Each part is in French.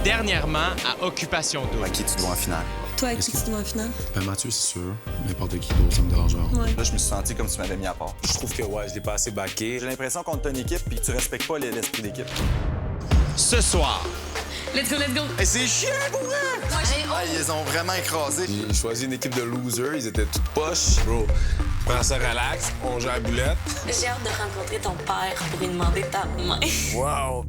dernièrement à Occupation Double. À qui tu dois en finale? Toi, avec qui tu te mets en finale? Ben Mathieu, c'est sûr. N'importe qui d'autre, ça me dérange. Ouais. Là, je me suis senti comme si tu m'avais mis à part. Je trouve que, ouais, je l'ai pas assez backé. J'ai l'impression qu'on est une équipe puis que tu respectes pas l'esprit d'équipe. Ce soir, Let's go, let's go! Hey, c'est chiant, pour vrai! Ah, ils les ont vraiment écrasés. J'ai choisi une équipe de losers, ils étaient toutes poches. Bro, prends ça relax, on joue à la boulette. J'ai hâte de rencontrer ton père pour lui demander ta main. Wow!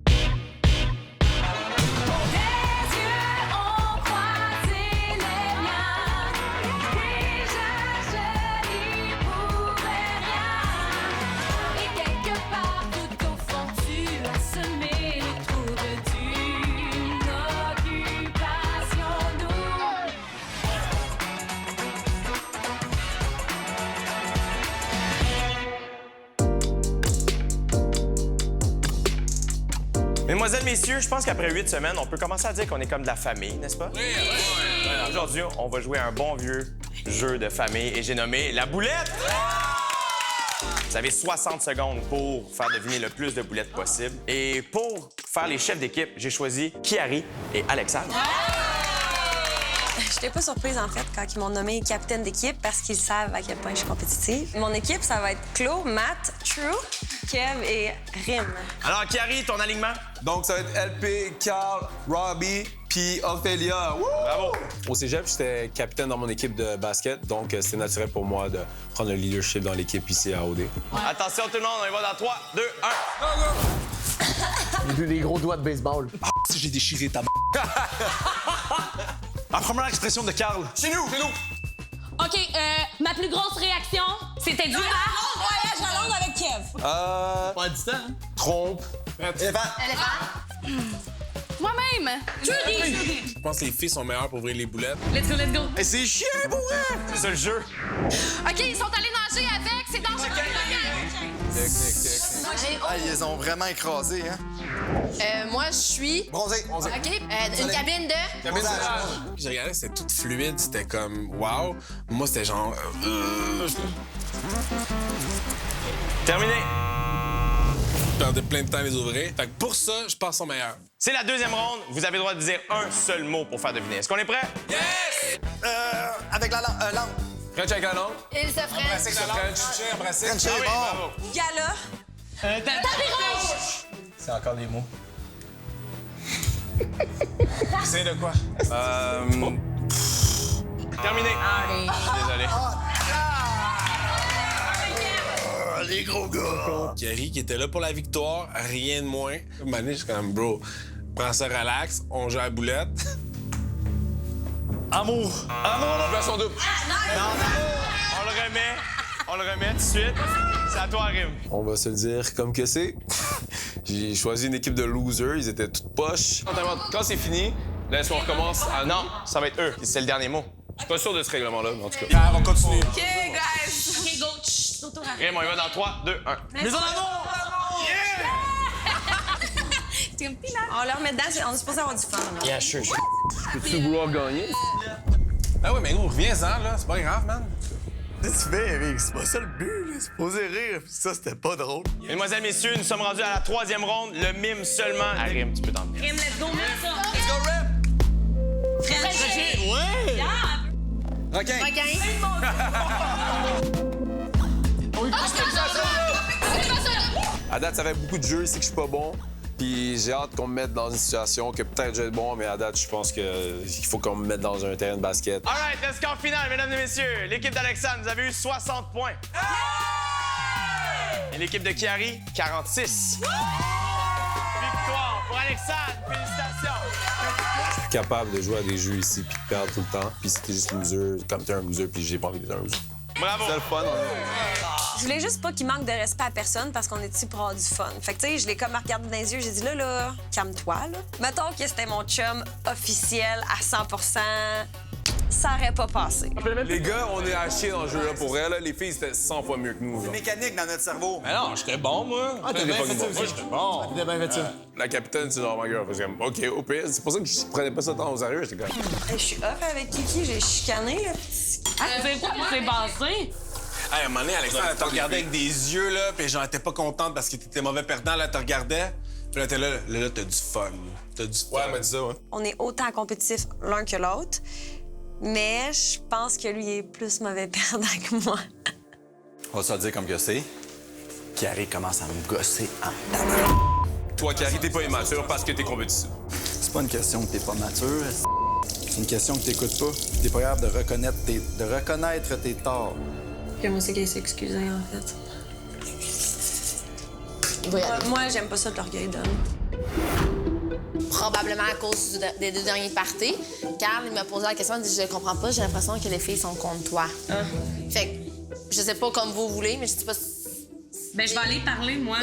Mesdemoiselles, messieurs, je pense qu'après 8 semaines, on peut commencer à dire qu'on est comme de la famille, n'est-ce pas? Oui, aujourd'hui, on va jouer un bon vieux jeu de famille et j'ai nommé la boulette! Vous avez 60 secondes pour faire deviner le plus de boulettes possible. Et pour faire les chefs d'équipe, j'ai choisi Kiari et Alexandre. J'étais pas surprise, en fait, quand ils m'ont nommé capitaine d'équipe parce qu'ils savent à quel point je suis compétitive. Mon équipe, ça va être Claude, Matt, True, Kev et Rim. Alors, Kiari, ton alignement? Donc, ça va être LP, Carl, Robbie, puis Ophélia. Woo! Bravo! Au cégep, j'étais capitaine dans mon équipe de basket, donc c'était naturel pour moi de prendre le leadership dans l'équipe ici à OD. Attention, tout le monde, on y va dans 3, 2, 1. J'ai vu des gros doigts de baseball. Si j'ai déchiré ta La première expression de Carl. Chez nous! OK, ma plus grosse réaction, c'était dû à... Voyage à Londres avec Kev. Pas du temps, hein? Trompe. Éléphant! Moi-même! Judy! Je pense que les filles sont meilleures pour ouvrir les boulettes. Let's go, let's go! Hey, c'est chiant, pour vrai! C'est ça le jeu. OK, ils sont allés nager avec, c'est dangereux! Ah, ils les ont vraiment écrasés, hein? Moi, je suis... Bronzé! OK, une cabine de... J'ai regardé, c'était tout fluide, c'était comme wow. Moi, c'était genre. Terminé. Je perdais plein de temps à les ouvrir. Fait que pour ça, je pense son meilleur. C'est la deuxième ronde. Vous avez le droit de dire un seul mot pour faire deviner. Est-ce qu'on est prêt? Yes! Avec la langue. French avec la langue. Il se freine. French, embrasser. French est mort. Gala. C'est encore des mots. C'est de quoi? Terminé. Désolé. Les gros gars! Kerry qui était là pour la victoire, rien de moins. Mané, je suis comme, bro, prends ça relax, on joue à la boulette. Amour. Version double. On le remet tout de suite. C'est à toi, Rim. On va se le dire comme que c'est. J'ai choisi une équipe de losers, ils étaient toutes poches. Quand c'est fini, là, est-ce qu'on recommence à... Non, ça va être eux. C'est le dernier mot. Je suis pas sûr de ce règlement-là, en tout cas. On continue. OK, guys. OK, go! Chut, autour à... Rim, on y va dans 3, 2, 1. Mais en avant! C'est un petit là. On leur met dedans, on est supposé avoir du fun. Là. Yeah, sure. Peux-tu vouloir gagner? Ah ouais, mais gros, reviens-en, là. C'est pas grave, man. Qu'est-ce que tu fais, Eric? C'est pas ça le but, là. C'est posé rire. Puis ça, c'était pas drôle. Mesdemoiselles, messieurs, nous sommes rendus à la troisième ronde. Le mime seulement à Rim. Tu peux t'en venir. Rim, let's go, mets ça! Let's go, Rip! French! Ouais! Yeah! Requin! Requin. À date, ça fait beaucoup de jeux, c'est que je suis pas bon. Puis j'ai hâte qu'on me mette dans une situation que peut-être je vais être bon, mais à date, je pense qu'il faut qu'on me mette dans un terrain de basket. All right, le score final, mesdames et messieurs. L'équipe d'Alexandre, vous avez eu 60 points. Et l'équipe de Kiari, 46. Victoire pour Alexandre. Félicitations. Je suis capable de jouer à des jeux ici puis de perdre tout le temps. Puis c'était juste loser, comme t'es un loser, puis j'ai pas envie d'être un loser. Bravo. C'est le fun. Je voulais juste pas qu'il manque de respect à personne parce qu'on est ici pour avoir du fun. Fait que, tu sais, je l'ai comme regardé dans les yeux, j'ai dit là, calme-toi, là. Mettons que c'était mon chum officiel à 100 ça aurait pas passé. Les gars, on est à chier dans le jeu là pour elle. Là. Les filles, c'était 100 fois mieux que nous. Là. Mécanique dans notre cerveau. Mais non, j'étais bon, moi. Ah, t'as bien fait ça Moi, aussi. j'étais bon. T'as bien fait ça. La capitaine, c'est genre ma gueule. Parce que, OK, au pire, c'est pour ça que je prenais pas ça tant au sérieux. J'étais comme... Je suis off avec Kiki, j'ai chicané, là. C'est quoi qui s'est passé? Hey, à un moment donné, Alexandre, elle te regardait avec des yeux, là, puis j'en étais pas contente parce que t'étais mauvais perdant, là, elle te regardait. Là, t'es là, t'as du fun. T'as du fun. Ouais, elle m'a dit ça, ouais. On est autant compétitifs l'un que l'autre, mais je pense que lui est plus mauvais perdant que moi. On va se le dire comme que c'est. Carrie commence à me gosser en Toi, Carrie, t'es pas immature parce que t'es compétitif. C'est pas une question que t'es pas mature. C'est une question que t'écoutes pas. T'es pas capable de reconnaître tes torts. Puis moi, c'est qu'elle s'est excusée, en fait. Moi, j'aime pas ça de l'orgueil d'homme. Probablement à cause des 2 derniers parties. Carl, il m'a posé la question, il dit « Je comprends pas, j'ai l'impression que les filles sont contre toi. Fait que, je sais pas comme vous voulez, mais je sais pas... Ben, je vais aller parler, moi.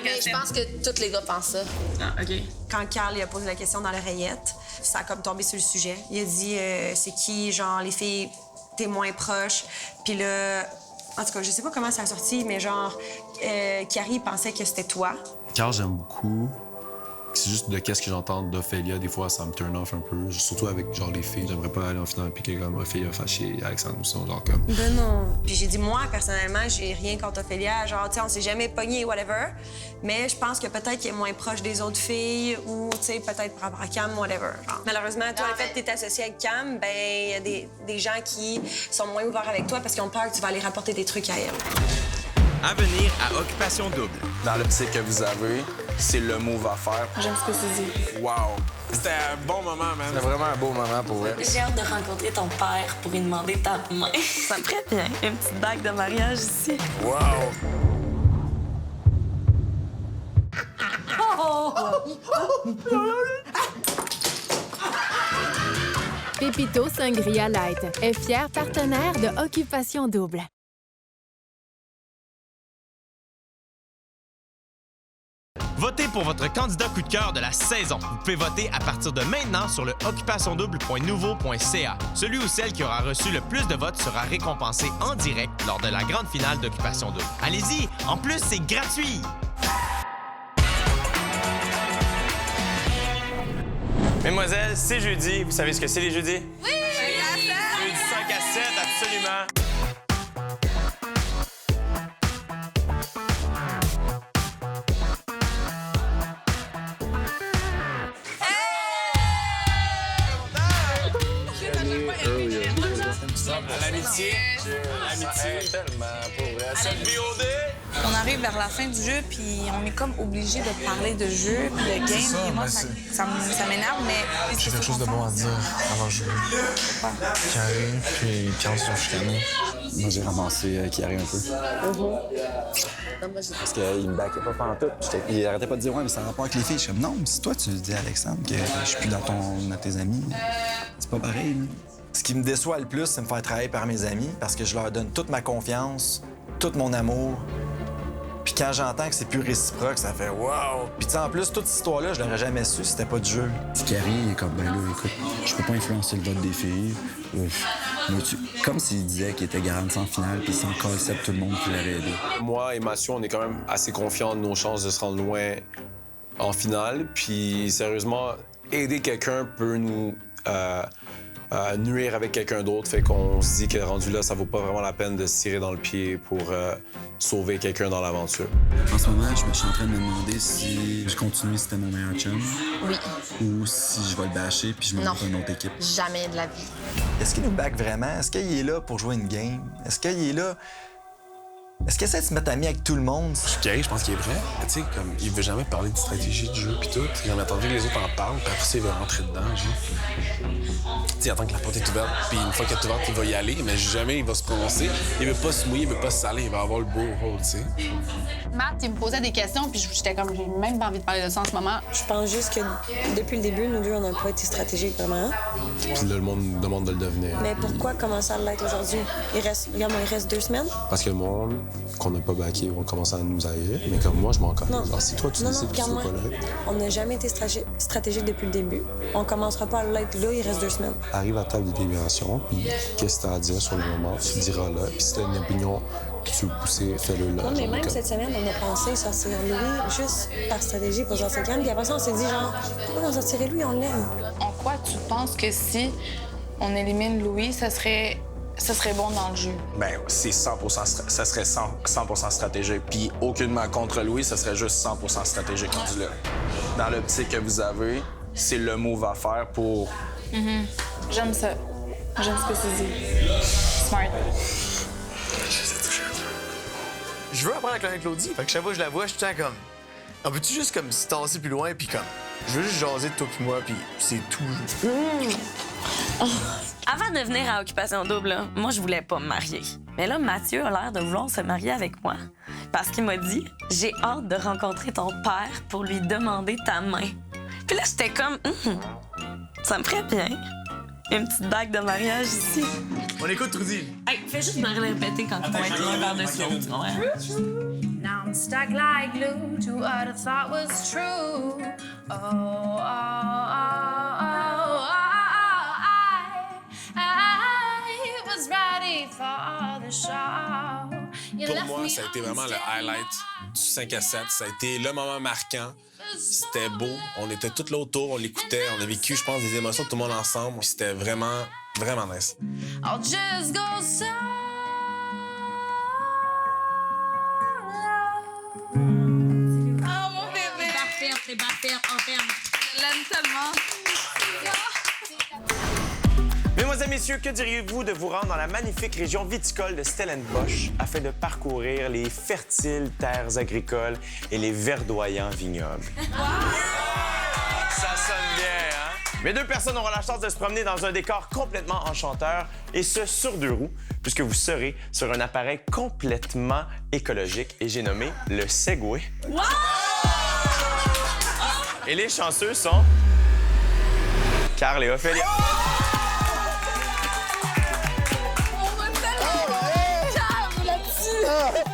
mais je pense que tous les gars pensent ça. Ah, OK. Quand Carl lui a posé la question dans l'oreillette, ça a comme tombé sur le sujet. Il a dit c'est qui, genre, les filles témoins proches. Puis là, en tout cas, je sais pas comment ça a sorti, mais genre, Carrie pensait que c'était toi. Carl, j'aime beaucoup. C'est juste de qu'est-ce que j'entends d'Ophélia, des fois, ça me turn off un peu. Surtout avec, genre, les filles. J'aimerais pas aller en finale puis que, comme, Ophélia fâchée, Alexandre ou ça, genre, comme... Ben non. Puis j'ai dit, moi, personnellement, j'ai rien contre Ophélia. Genre, tu sais, on s'est jamais pogné, whatever. Mais je pense que peut-être qu'il est moins proche des autres filles ou, tu sais, peut-être par rapport à Cam, whatever. Genre. Malheureusement, toi, le fait que t'es associé avec Cam, ben il y a des gens qui sont moins ouverts avec toi parce qu'ils ont peur que tu vas aller rapporter des trucs à elle. À venir à Occupation Double. Dans l'optique que vous avez, c'est le move à faire. J'aime ce que tu dis. Wow. C'était un bon moment, man. C'est vraiment un beau moment pour vrai. J'ai hâte de rencontrer ton père pour lui demander ta main. Ça me ferait bien, une petite bague de mariage ici. Wow. Pépito Sangria Light est fier partenaire de Occupation Double. Votez pour votre candidat coup de cœur de la saison. Vous pouvez voter à partir de maintenant sur le occupationdouble.nouveau.ca. Celui ou celle qui aura reçu le plus de votes sera récompensé en direct lors de la grande finale d'Occupation Double. Allez-y, en plus, c'est gratuit! Mesdemoiselles, c'est jeudi. Vous savez ce que c'est les jeudis? Oui! Jeudi 5 à 7, absolument. L'amitié. L'amitié. Tellement, pour vrai. On arrive vers la fin du jeu, puis on est comme obligé de parler de jeu, puis de game. Et moi, ça m'énerve, mais... J'ai quelque chose de bon à dire avant de jouer. Carrie, puis Carl sont chicanés. Moi, j'ai ramassé Carrie un peu. Parce qu'il me backait pas pantoute. Il arrêtait pas de dire « Ouais, mais ça a rapport avec les filles. » Je suis comme « Non, mais si toi, tu dis à Alexandre que je suis plus dans tes amis, c'est pas pareil. » Ce qui me déçoit le plus, c'est me faire travailler par mes amis parce que je leur donne toute ma confiance, tout mon amour. Puis quand j'entends que c'est plus réciproque, ça fait wow! Puis tu sais, en plus, toute cette histoire-là, je l'aurais jamais su si c'était pas de jeu. Carrie est comme, ben là, écoute, je peux pas influencer le vote des filles. Comme s'il disait qu'il était garant en finale, puis il s'en calissait tout le monde qui l'avait aidé. Moi et Mathieu, on est quand même assez confiants de nos chances de se rendre loin en finale. Puis sérieusement, aider quelqu'un peut nous nuire avec quelqu'un d'autre. Fait qu'on se dit que rendu là, ça vaut pas vraiment la peine de se tirer dans le pied pour sauver quelqu'un dans l'aventure. En ce moment, je suis en train de me demander si je continue si c'était mon meilleur chum. Oui. Ou si je vais le bâcher puis je m'en vais à une autre équipe. Jamais de la vie. Est-ce qu'il nous back vraiment? Est-ce qu'il est là pour jouer une game? Est-ce qu'il est là... Est-ce qu'il essaie de se mettre ami avec tout le monde? Carrie, je pense qu'il est vrai. Tu sais, comme, il veut jamais parler de stratégie de jeu pis tout. Il a attendu que les autres en parlent, puis après ça, il va rentrer dedans, genre. Tu sais, il attend que la porte est ouverte, puis une fois qu'elle est ouverte, il va y aller, mais jamais il va se prononcer. Il veut pas se mouiller, il veut pas se saler, il va avoir le beau rôle, tu sais. Matt, il me posait des questions, puis j'étais comme, j'ai même pas envie de parler de ça en ce moment. Je pense juste que depuis le début, nous deux, on n'a pas été stratégiques vraiment. Puis là, le monde nous demande de le devenir. Mais pourquoi commencer à l'être aujourd'hui? Regarde, il reste 2 semaines. Parce que le monde qu'on n'a pas backé vont commencer à nous haïr, mais comme moi, je m'en connais. Non. Alors, si toi, tu décides que tu veux pas l'être... On n'a jamais été stratégique depuis le début. On commencera pas à l'être là, il reste 2 semaines. Arrive à table de délibération, puis qu'est-ce que tu as à dire sur le moment, tu le diras là. Puis si tu as une opinion que tu veux pousser, fais-le là. Non, mais même cette semaine, on a pensé sortir Louis juste par stratégie pour sortir Cam. Puis après ça, on s'est dit, genre, pourquoi on sortirait lui, on l'aime. En quoi tu penses que si on élimine Louis, ça serait ça serait bon dans le jeu? Ben, c'est 100%, ça serait 100% stratégique. Puis aucunement contre Louis, ça serait juste 100% stratégique rendu là. Dans l'optique que vous avez, c'est le move à faire pour... J'aime ça. J'aime ce que tu dis. Smart. Je veux apprendre à connaître Claudie. Fait que chaque fois que je la vois, je suis tout le temps comme... On peut-tu juste comme se tasser plus loin, puis comme... Je veux juste jaser de toi puis moi, puis c'est tout. Avant de venir à Occupation Double, là, moi, je voulais pas me marier. Mais là, Mathieu a l'air de vouloir se marier avec moi. Parce qu'il m'a dit « J'ai hâte de rencontrer ton père pour lui demander ta main. » Puis là, j'étais comme « Ça me ferait bien. Une petite bague de mariage ici. » On écoute Trudy. Hey, fais juste me répéter quand tu vas être l'un par-dessus l'autre. Now I'm stuck like glue to what I thought was true. Oh, oh, oh, I was ready for the show. You Pour left moi, me ça a été vraiment le highlight du 5 à 7. Ça a été le moment marquant. C'était beau. On était tous là autour, on l'écoutait. On a vécu, je pense, des émotions de tout le monde ensemble. Puis c'était vraiment, vraiment nice. I'll just go so. Oh, mon bébé! C'est parfait, on ferme. Je l'aime tellement. Mesdemoiselles, messieurs, que diriez-vous de vous rendre dans la magnifique région viticole de Stellenbosch afin de parcourir les fertiles terres agricoles et les verdoyants vignobles? Ça sonne bien, hein? Mes deux personnes auront la chance de se promener dans un décor complètement enchanteur, et ce, sur 2 roues, puisque vous serez sur un appareil complètement écologique, et j'ai nommé le Segway. Wow! Et les chanceux sont... Carl et Ophélia.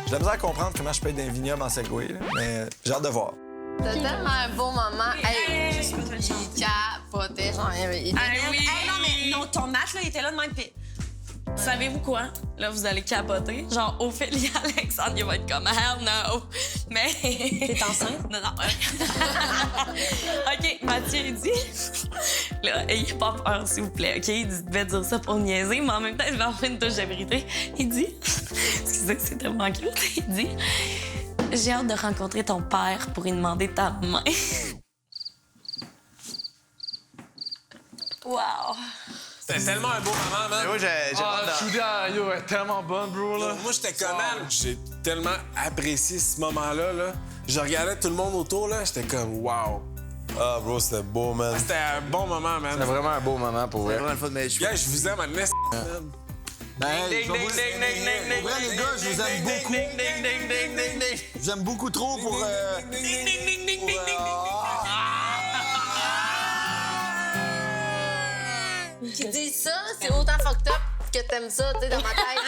J'ai la misère à comprendre comment je peux être dans un vignoble en Segway, là, mais j'ai hâte de voir. C'était tellement un beau moment. Hey, il capotait, genre, il oui! Non, mais non, ton match, là, il était là de même, pis... Savez-vous quoi? Là, vous allez capoter. Genre, Ophélie Alexandre, il va être comme « Hell no! » Mais... T'es enceinte? Non. OK, Mathieu, il dit... Là, ayez pas peur, s'il vous plaît, OK? Il devait dire ça pour niaiser, mais en même temps, il devait en faire une touche de vérité. Il dit... Excusez, c'est tellement cute. Il dit... J'ai hâte de rencontrer ton père pour lui demander ta main. Wow! C'était tellement un beau moment, man. Moi, j'ai Julia, yo, elle est tellement bonne, bro, là. Moi, j'étais comme, man, j'ai tellement apprécié ce moment-là, là. Je regardais tout le monde autour, là, j'étais comme, wow. Ah, bro, c'était beau, man. C'était un bon moment, man. C'était vraiment un beau moment pour vrai. vraiment le fun, mais je Gars, je vous aime, man. Ben, les gars, je vous aime beaucoup. Je vous aime beaucoup trop pour... Qui dit ça, c'est autant fucked up que t'aimes ça, tu sais, dans ma tête.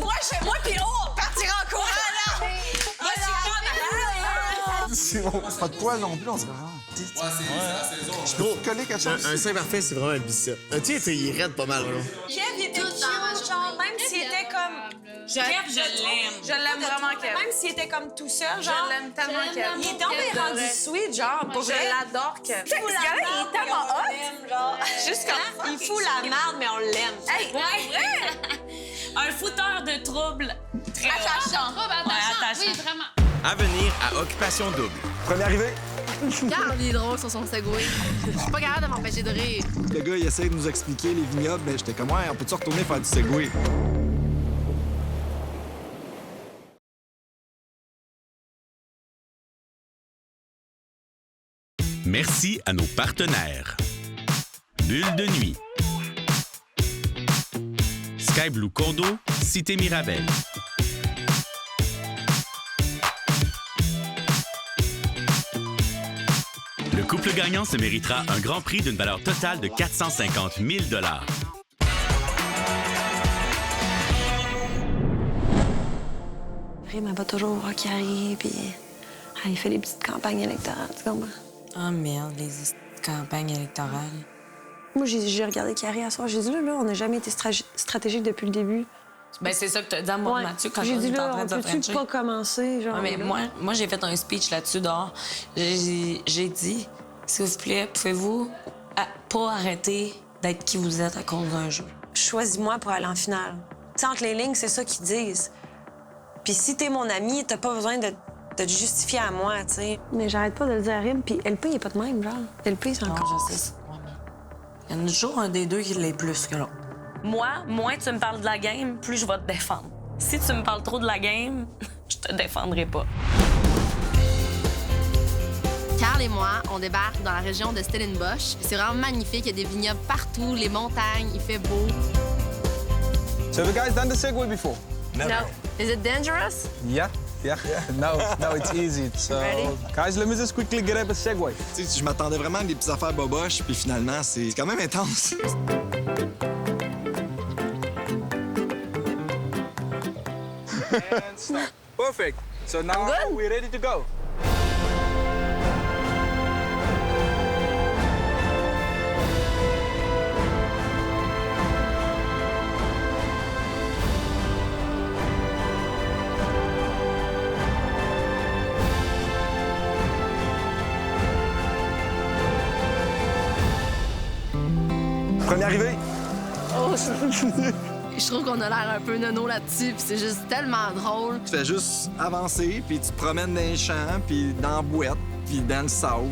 Moi pis on partira en courant, là! Moi, C'est pas de poil non plus, on se rend. Ouais, c'est la saison. Je peux coller quelque chose? Un sein parfait, c'est vraiment un bicep. Tu sais, il raide pas mal, là. Kev, il était cute, genre, même s'il était comme... Kev, je l'aime. Je l'aime vraiment, Kev. Même s'il était comme tout seul, genre... Je l'aime tellement, Kev. Il est tombé rendu sweet, genre, pour Je vrai. l'adore, Kev. Ce gars-là, il est tellement hot. Juste comme... Il fout la merde, mais on l'aime. Hey, un fouteur de trouble. Très Attachant. attachant. Oui, vraiment. À venir à Occupation Double. Première arrivée. Regarde, il est drôle sur son Segway. Je suis pas capable de m'empêcher de rire. Le gars, il essaie de nous expliquer les vignobles, mais j'étais comme, ouais, on peut-tu retourner faire du Segway? Merci à nos partenaires. Bulle de nuit. Sky Blue Condo, Cité Mirabel. Le couple gagnant se méritera un grand prix d'une valeur totale de 450 000 $. Rim, elle va toujours voir Carrie, puis il fait des petites campagnes électorales, tu comprends? Ah merde, les campagnes électorales. Moi, j'ai regardé Carrie à soir, j'ai dit, là, on n'a jamais été stratégique depuis le début. Ben, c'est ça que tu as dit à moi, Mathieu, quand J'ai on dit, était en là, train on de se peut-tu frencher. pas commencer, genre? Ouais, mais là? moi j'ai fait un speech là-dessus dehors. J'ai dit, s'il vous plaît, pouvez-vous pas arrêter d'être qui vous êtes à cause d'un jeu? choisis-moi pour aller en finale. Tu sais, entre les lignes, c'est ça qu'ils disent. Puis si t'es mon ami, t'as pas besoin de te justifier à moi, tu sais. Mais j'arrête pas de le dire à Rib, puis LP, il est pas de même, genre. LP, c'est encore... Non, je sais. Il y en a toujours un des deux qui l'est plus que l'autre. Moi, moins tu me parles de la game, plus je vais te défendre. Si tu me parles trop de la game, je te défendrai pas. Carl et moi, on débarque dans la région de Stellenbosch. C'est vraiment magnifique, il y a des vignobles partout, les montagnes, il fait beau. So have you guys done the Segway before? No. Is it dangerous? Yeah. No, it's easy. So, Ready? guys, let me just quickly get up a Segway. Tu sais, je m'attendais vraiment à des petites affaires boboches, puis finalement, c'est quand même intense. And stop. Perfect. So now we're ready to go. Première arrivée. Oh, je trouve qu'on a l'air un peu nono là-dessus, puis c'est juste tellement drôle. Tu fais juste avancer, puis tu te promènes dans les champs, puis dans la boîte, puis dans le sable.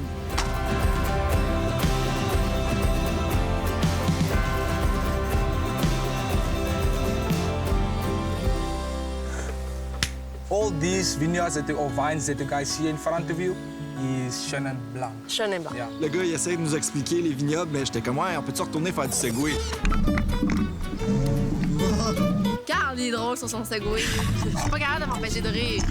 All these vineyards or vines that you guys see in front of you is Chenin Blanc. Chenin Blanc. Yeah. Le gars, il essaie de nous expliquer les vignobles, mais j'étais comme, ouais, on peut-tu retourner faire du Segway? Carl, il est drôle sur son Segway. Je suis pas capable de m'empêcher de rire.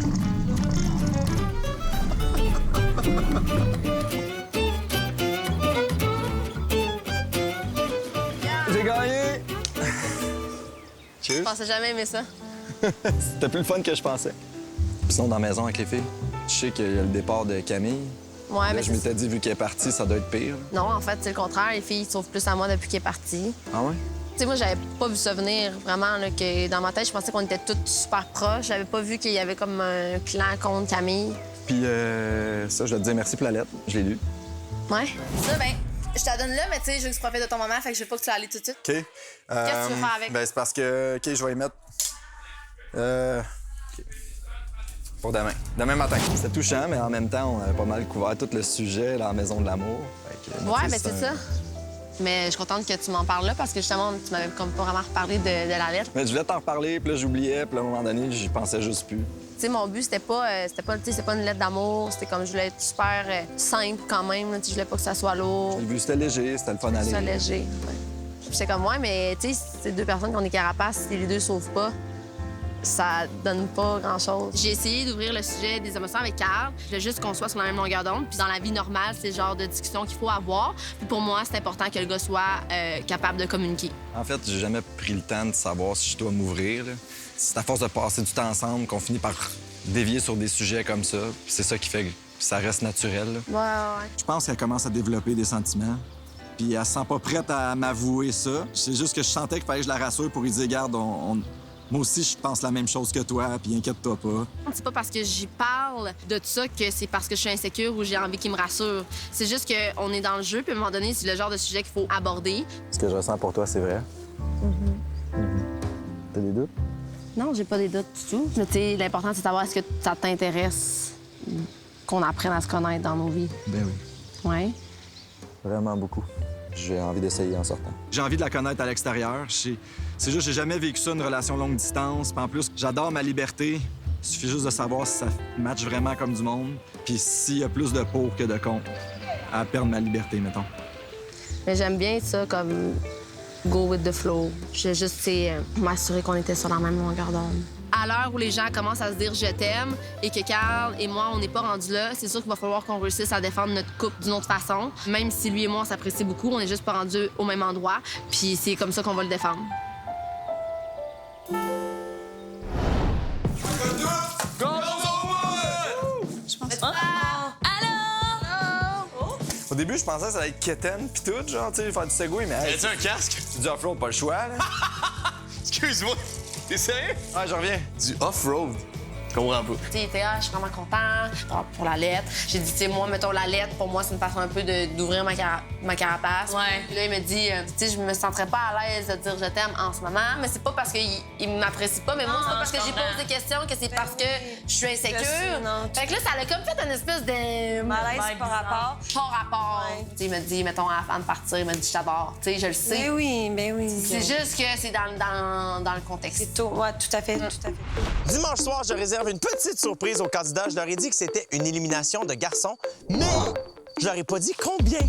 J'ai gagné! Je pensais jamais aimer ça. C'était plus le fun que je pensais. Puis sinon, dans la maison avec les filles, je sais qu'il y a le départ de Camille. Ouais, Là, mais je m'étais dit, vu qu'elle est partie, ça doit être pire. Non, en fait, c'est le contraire. Les filles sauvent plus à moi depuis qu'elle est partie. Ah ouais? Tu sais, moi, j'avais pas vu ça venir, vraiment, là, que dans ma tête, je pensais qu'on était toutes super proches. J'avais pas vu qu'il y avait comme un clan contre Camille. Puis ça, je dois te dire merci pour la lettre. Je l'ai lu. Ouais. Ça, ben, je te la donne là, mais tu sais, je veux que tu profites de ton moment, fait que je veux pas que tu ailles tout de suite. OK. Qu'est-ce que tu veux faire avec? Ben, c'est parce que, OK, je vais y mettre... OK. Pour demain. Demain matin. C'était touchant, mais en même temps, on avait pas mal couvert tout le sujet dans la Maison de l'amour. Ouais, mais c'est ça. Mais je suis contente que tu m'en parles là, parce que justement, tu m'avais comme pas vraiment reparlé de la lettre. Mais je voulais t'en reparler, puis là, j'oubliais, puis là, à un moment donné, j'y pensais juste plus. Tu sais, mon but, c'était pas une lettre d'amour. C'était comme, je voulais être super simple quand même. Là. Tu sais, je voulais pas que ça soit lourd. J'ai vu, c'était léger, c'était le fun à C'était lire. léger. Ouais. Puis c'est comme, ouais, mais tu sais, c'est deux personnes qui ont des carapaces. Si les deux sauvent pas, ça donne pas grand-chose. J'ai essayé d'ouvrir le sujet des émotions avec Carl. Je voulais juste qu'on soit sur la même longueur d'onde. Puis dans la vie normale, c'est le genre de discussion qu'il faut avoir. Puis pour moi, c'est important que le gars soit capable de communiquer. En fait, j'ai jamais pris le temps de savoir si je dois m'ouvrir. Là. C'est à force de passer du temps ensemble qu'on finit par dévier sur des sujets comme ça. Puis c'est ça qui fait que ça reste naturel. Là. Ouais. Je pense qu'elle commence à développer des sentiments. Puis elle se sent pas prête à m'avouer ça. C'est juste que je sentais qu'il fallait que je la rassure pour lui dire, regarde, moi aussi, je pense la même chose que toi, puis inquiète-toi pas. C'est pas parce que j'y parle de ça que c'est parce que je suis insécure ou j'ai envie qu'il me rassure. C'est juste qu'on est dans le jeu, puis à un moment donné, c'est le genre de sujet qu'il faut aborder. Ce que je ressens pour toi, c'est vrai. T'as des doutes? Non, j'ai pas des doutes du tout. Mais tu sais, l'important, c'est de savoir est-ce que ça t'intéresse qu'on apprenne à se connaître dans nos vies. Ben oui. Ouais. Vraiment beaucoup. J'ai envie d'essayer en sortant. J'ai envie de la connaître à l'extérieur. C'est juste que j'ai jamais vécu ça, une relation longue distance. Puis en plus, j'adore ma liberté. Il suffit juste de savoir si ça match vraiment comme du monde. Puis s'il y a plus de pour que de contre à perdre ma liberté, mettons. Mais j'aime bien ça comme go with the flow. Je veux juste, m'assurer qu'on était sur la même longueur d'onde. À l'heure où les gens commencent à se dire « je t'aime » et que Carl et moi, on n'est pas rendus là, c'est sûr qu'il va falloir qu'on réussisse à défendre notre couple d'une autre façon. Même si lui et moi, on s'apprécie beaucoup, on n'est juste pas rendus au même endroit. Puis c'est comme ça qu'on va le défendre. Je pense Au début, je pensais que ça allait être quétaine pis tout, genre, tu sais, faire du segway, mais... Hey, tu un casque? C'est du off-road, pas le choix, là. Excuse-moi, t'es sérieux? Ah, j'en reviens. Du off-road. Je comprends pas. Il était, je suis vraiment content pour la lettre. J'ai dit, tu sais, moi, mettons, la lettre, pour moi, c'est une façon un peu d'ouvrir ma carapace. Ouais. Puis là, il me dit, tu sais, je me sentirais pas à l'aise de dire je t'aime en ce moment, mais c'est pas parce qu'il m'apprécie pas, mais moi, c'est pas parce que j'ai posé des questions que c'est parce que je suis insécure. Fait que là, ça a comme fait une espèce de malaise par rapport. Par rapport. Ouais. Tu sais, il me dit, mettons, avant de partir, il m'a dit, je t'adore. Tu sais, je le sais. Ben oui. C'est juste que c'est dans le contexte. C'est tout. Ouais, tout à fait, tout à fait. Dimanche soir, je réserve une petite surprise aux candidats. Je leur ai dit que c'était une élimination de garçons, mais je leur ai pas dit combien.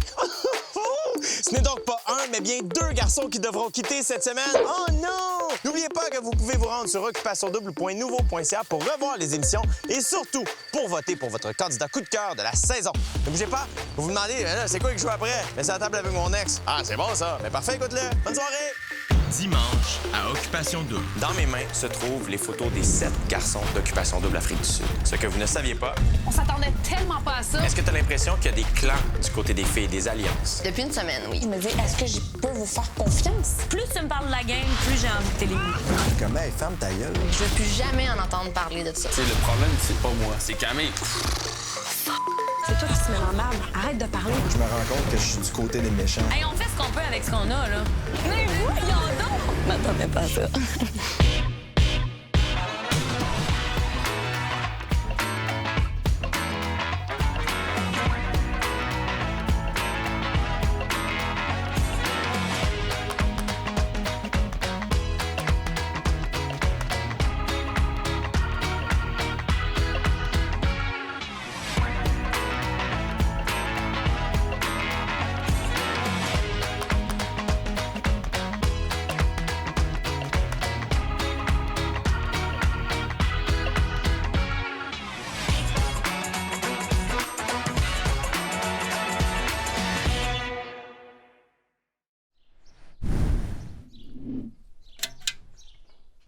Ce n'est donc pas un, mais bien 2 garçons qui devront quitter cette semaine. Oh non! N'oubliez pas que vous pouvez vous rendre sur occupationdouble.nouveau.ca pour revoir les émissions et surtout pour voter pour votre candidat coup de cœur de la saison. Ne bougez pas, vous vous demandez, c'est quoi que je joue après? Mais c'est à la table avec mon ex. Ah, c'est bon ça. Mais parfait, écoute-le. Bonne soirée! Dimanche, à Occupation Double. Dans mes mains se trouvent les photos des 7 garçons d'Occupation Double Afrique du Sud. Ce que vous ne saviez pas, On s'attendait tellement pas à ça. est-ce que tu as l'impression qu'il y a des clans du côté des filles, des alliances? Depuis une semaine, oui. Il me dit, est-ce que je peux vous faire confiance? Plus tu me parles de la game, plus j'ai envie de t'éliminer. Comment, hey, ferme ta gueule. Je veux plus jamais en entendre parler de ça. Tu sais, le problème, c'est pas moi, c'est Camille. C'est toi qui te mets dans la merde. Arrête de parler. Je me rends compte que je suis du côté des méchants. Hey, on fait ce qu'on peut avec ce qu'on a, là. Mais voyons donc! Je m'attendais pas à ça.